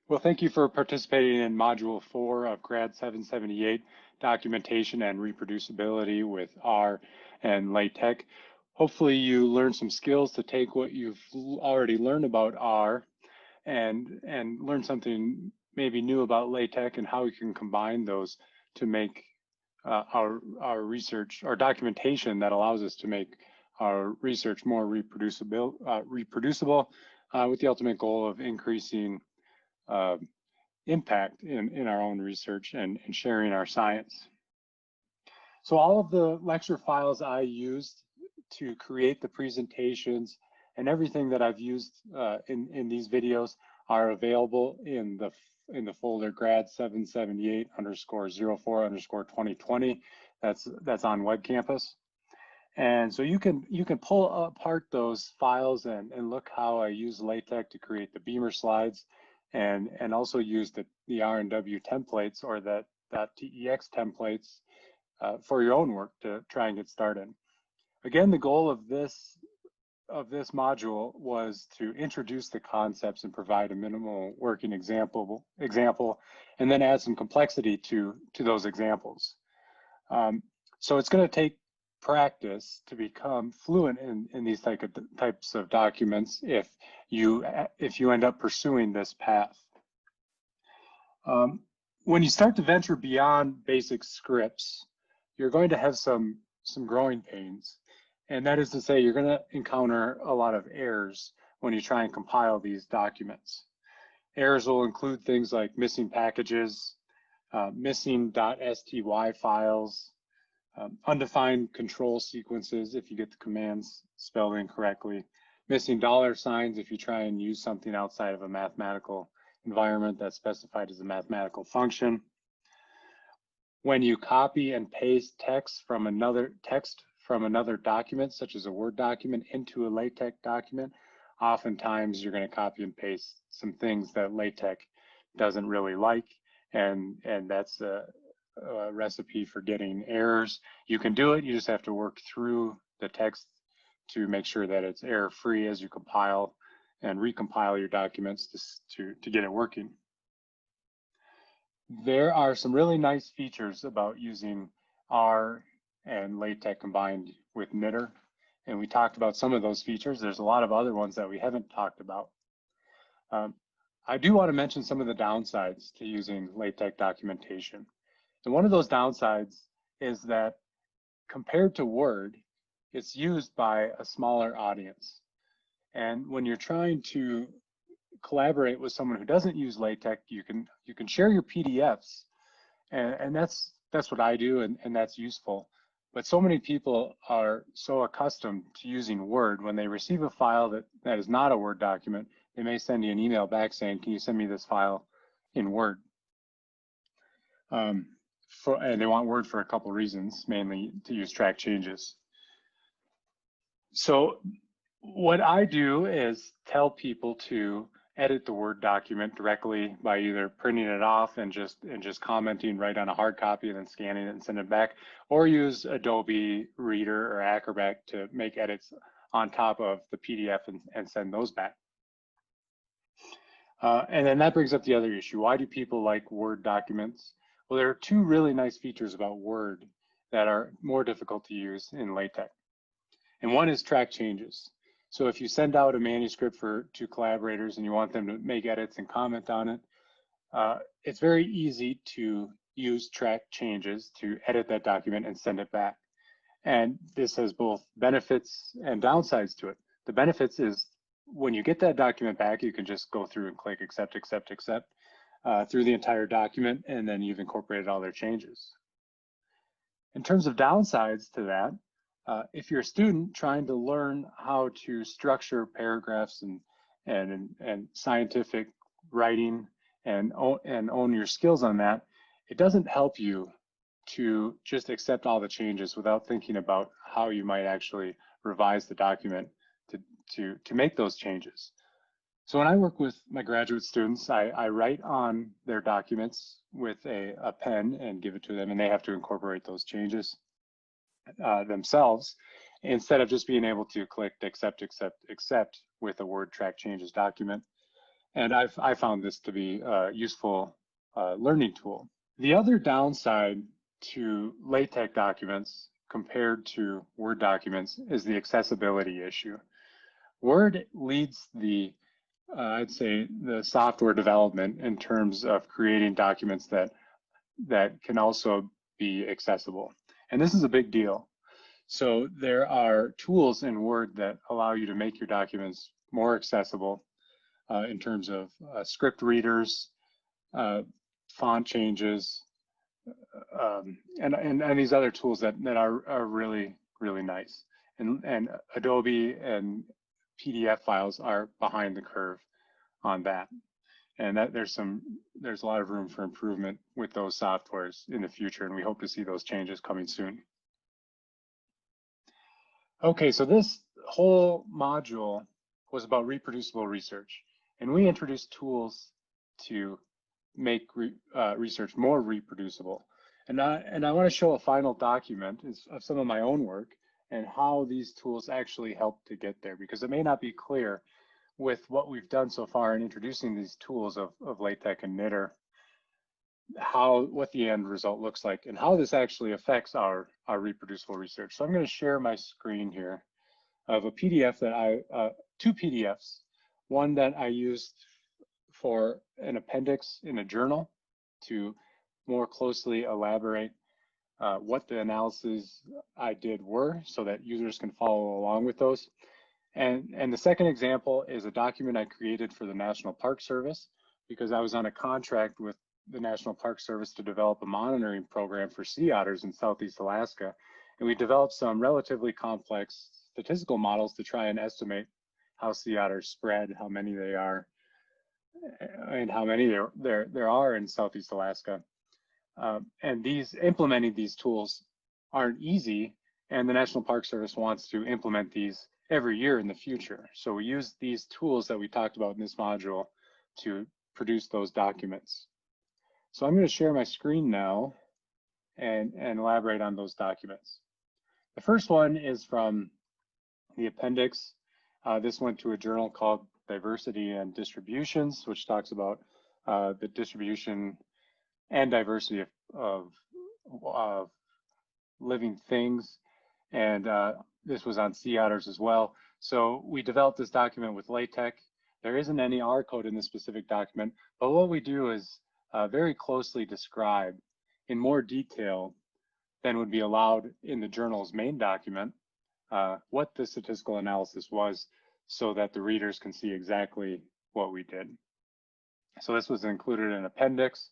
Well, thank you for participating in Module 4 of GRAD778, Documentation and Reproducibility with R and LaTeX. Hopefully you learned some skills to take what you've already learned about R and learn something maybe new about LaTeX and how we can combine those to make our research, our documentation that allows us to make our research more reproducible with the ultimate goal of increasing impact in our own research and sharing our science. So all of the lecture files I used to create the presentations and everything that I've used in these videos are available in the folder grad778_04_2020. That's on Web Campus. And so you can pull apart those files and look how I use LaTeX to create the Beamer slides, and also use the R&W templates or that .tex templates for your own work to try and get started. Again, the goal of this module was to introduce the concepts and provide a minimal working example, and then add some complexity to those examples. So it's going to take practice to become fluent in these types of documents if you end up pursuing this path. When you start to venture beyond basic scripts, you're going to have some growing pains. And that is to say, you're going to encounter a lot of errors when you try and compile these documents. Errors will include things like missing packages, missing .sty files, undefined control sequences if you get the commands spelled incorrectly, missing $signs if you try and use something outside of a mathematical environment that's specified as a mathematical function. When you copy and paste text from another document, such as a Word document, into a LaTeX document, oftentimes you're going to copy and paste some things that LaTeX doesn't really like, and that's a recipe for getting errors. You can do it, you just have to work through the text to make sure that it's error-free as you compile and recompile your documents to get it working. There are some really nice features about using R and LaTeX combined with knitr, and we talked about some of those features. There's a lot of other ones that we haven't talked about. I do want to mention some of the downsides to using LaTeX documentation. And one of those downsides is that compared to Word, it's used by a smaller audience. And when you're trying to collaborate with someone who doesn't use LaTeX, you can share your PDFs, and that's what I do, and that's useful. But so many people are so accustomed to using Word, when they receive a file that is not a Word document, they may send you an email back saying, can you send me this file in Word? And they want Word for a couple reasons, mainly to use track changes. So what I do is tell people to edit the Word document directly by either printing it off and just commenting right on a hard copy and then scanning it and send it back, or use Adobe Reader or Acrobat to make edits on top of the PDF and send those back. And then that brings up the other issue. Why do people like Word documents? Well, there are two really nice features about Word that are more difficult to use in LaTeX. And one is track changes. So if you send out a manuscript to collaborators and you want them to make edits and comment on it, it's very easy to use track changes to edit that document and send it back. And this has both benefits and downsides to it. The benefits is when you get that document back, you can just go through and click accept, accept, accept through the entire document, and then you've incorporated all their changes. In terms of downsides to that, if you're a student trying to learn how to structure paragraphs and scientific writing and own your skills on that, it doesn't help you to just accept all the changes without thinking about how you might actually revise the document to make those changes. So when I work with my graduate students, I write on their documents with a pen and give it to them, and they have to incorporate those changes themselves, instead of just being able to click accept, accept, accept with a Word track changes document. And I found this to be a useful learning tool. The other downside to LaTeX documents compared to Word documents is the accessibility issue. Word leads the, I'd say, the software development in terms of creating documents that can also be accessible. And this is a big deal. So there are tools in Word that allow you to make your documents more accessible in terms of script readers, font changes, and these other tools that are really, really nice. And Adobe and PDF files are behind the curve on that. And that there's a lot of room for improvement with those softwares in the future, and we hope to see those changes coming soon. Okay, so this whole module was about reproducible research, and we introduced tools to make research more reproducible. And I want to show a final document of some of my own work and how these tools actually help to get there, because it may not be clear with what we've done so far in introducing these tools of LaTeX and Knitter, what the end result looks like and how this actually affects our reproducible research. So I'm going to share my screen here of a PDF that two PDFs, one that I used for an appendix in a journal to more closely elaborate what the analyses I did were so that users can follow along with those. And the second example is a document I created for the National Park Service because I was on a contract with the National Park Service to develop a monitoring program for sea otters in Southeast Alaska. And we developed some relatively complex statistical models to try and estimate how sea otters spread, how many they are, and how many there are in Southeast Alaska. And implementing these tools aren't easy, and the National Park Service wants to implement these every year in the future. So we use these tools that we talked about in this module to produce those documents. So I'm going to share my screen now and elaborate on those documents. The first one is from the appendix. This went to a journal called Diversity and Distributions, which talks about the distribution and diversity of living things. And this was on sea otters as well. So we developed this document with LaTeX. There isn't any R code in this specific document, but what we do is very closely describe in more detail than would be allowed in the journal's main document what the statistical analysis was so that the readers can see exactly what we did. So this was included in an appendix.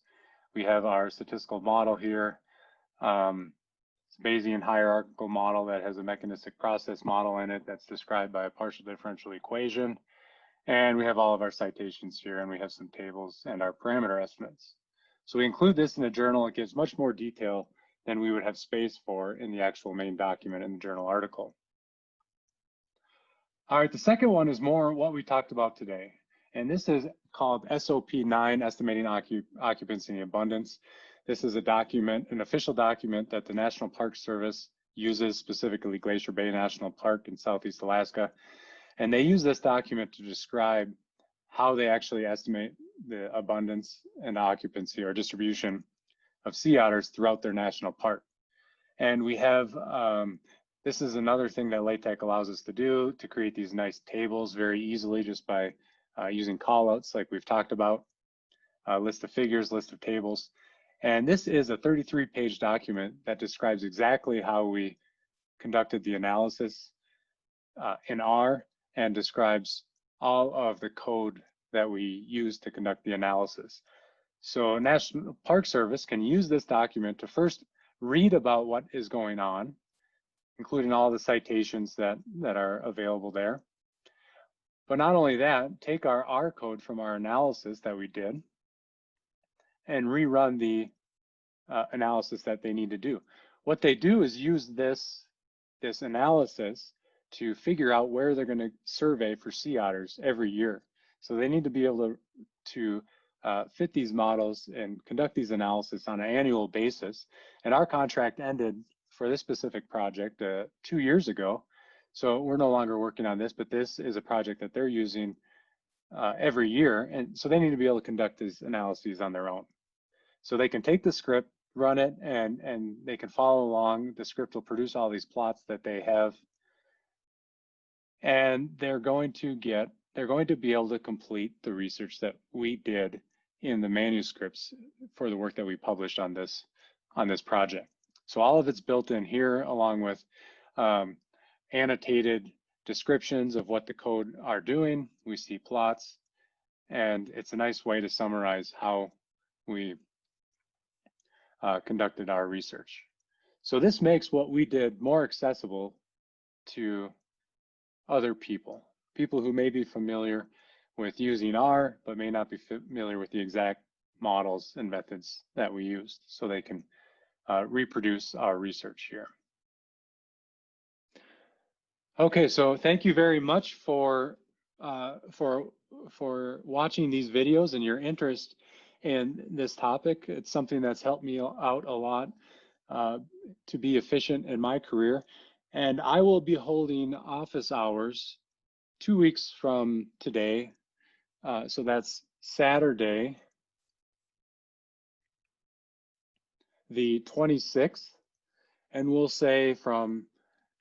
We have our statistical model here. It's a Bayesian hierarchical model that has a mechanistic process model in it that's described by a partial differential equation. And we have all of our citations here, and we have some tables and our parameter estimates. So we include this in the journal. It gives much more detail than we would have space for in the actual main document in the journal article. All right, the second one is more what we talked about today. And this is called SOP9, Estimating Occupancy and Abundance. This is a document, an official document that the National Park Service uses, specifically Glacier Bay National Park in Southeast Alaska. And they use this document to describe how they actually estimate the abundance and occupancy or distribution of sea otters throughout their national park. And we have, this is another thing that LaTeX allows us to do, to create these nice tables very easily just by using callouts like we've talked about, list of figures, list of tables. And this is a 33-page document that describes exactly how we conducted the analysis in R and describes all of the code that we use to conduct the analysis. So National Park Service can use this document to first read about what is going on, including all the citations that are available there. But not only that, take our R code from our analysis that we did and rerun the analysis that they need to do. What they do is use this analysis to figure out where they're going to survey for sea otters every year. So they need to be able to fit these models and conduct these analysis on an annual basis. And our contract ended for this specific project 2 years ago. So we're no longer working on this, but this is a project that they're using every year, and so they need to be able to conduct these analyses on their own. So they can take the script, run it, and they can follow along. The script will produce all these plots that they have, and they're going to be able to complete the research that we did in the manuscripts for the work that we published on this project. So all of it's built in here, along with annotated descriptions of what the code are doing. We see plots, and it's a nice way to summarize how we conducted our research. So this makes what we did more accessible to other people who may be familiar with using R, but may not be familiar with the exact models and methods that we used, so they can reproduce our research here. Okay, so thank you very much for watching these videos and your interest in this topic. It's something that's helped me out a lot to be efficient in my career. And I will be holding office hours 2 weeks from today. So that's Saturday, the 26th, and we'll say from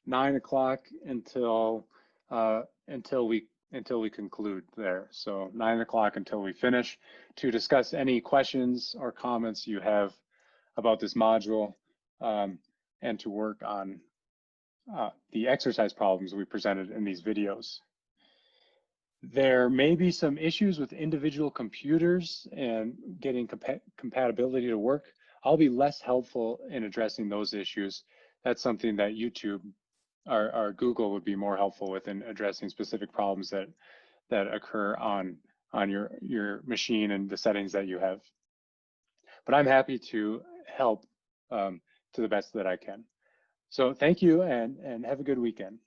9 o'clock until we conclude there. So 9 o'clock until we finish, to discuss any questions or comments you have about this module, and to work on the exercise problems we presented in these videos. There may be some issues with individual computers and getting compatibility to work. I'll be less helpful in addressing those issues. That's something that YouTube or Google would be more helpful with in addressing specific problems that occur on your machine and the settings that you have. But I'm happy to help to the best that I can. So thank you, and have a good weekend.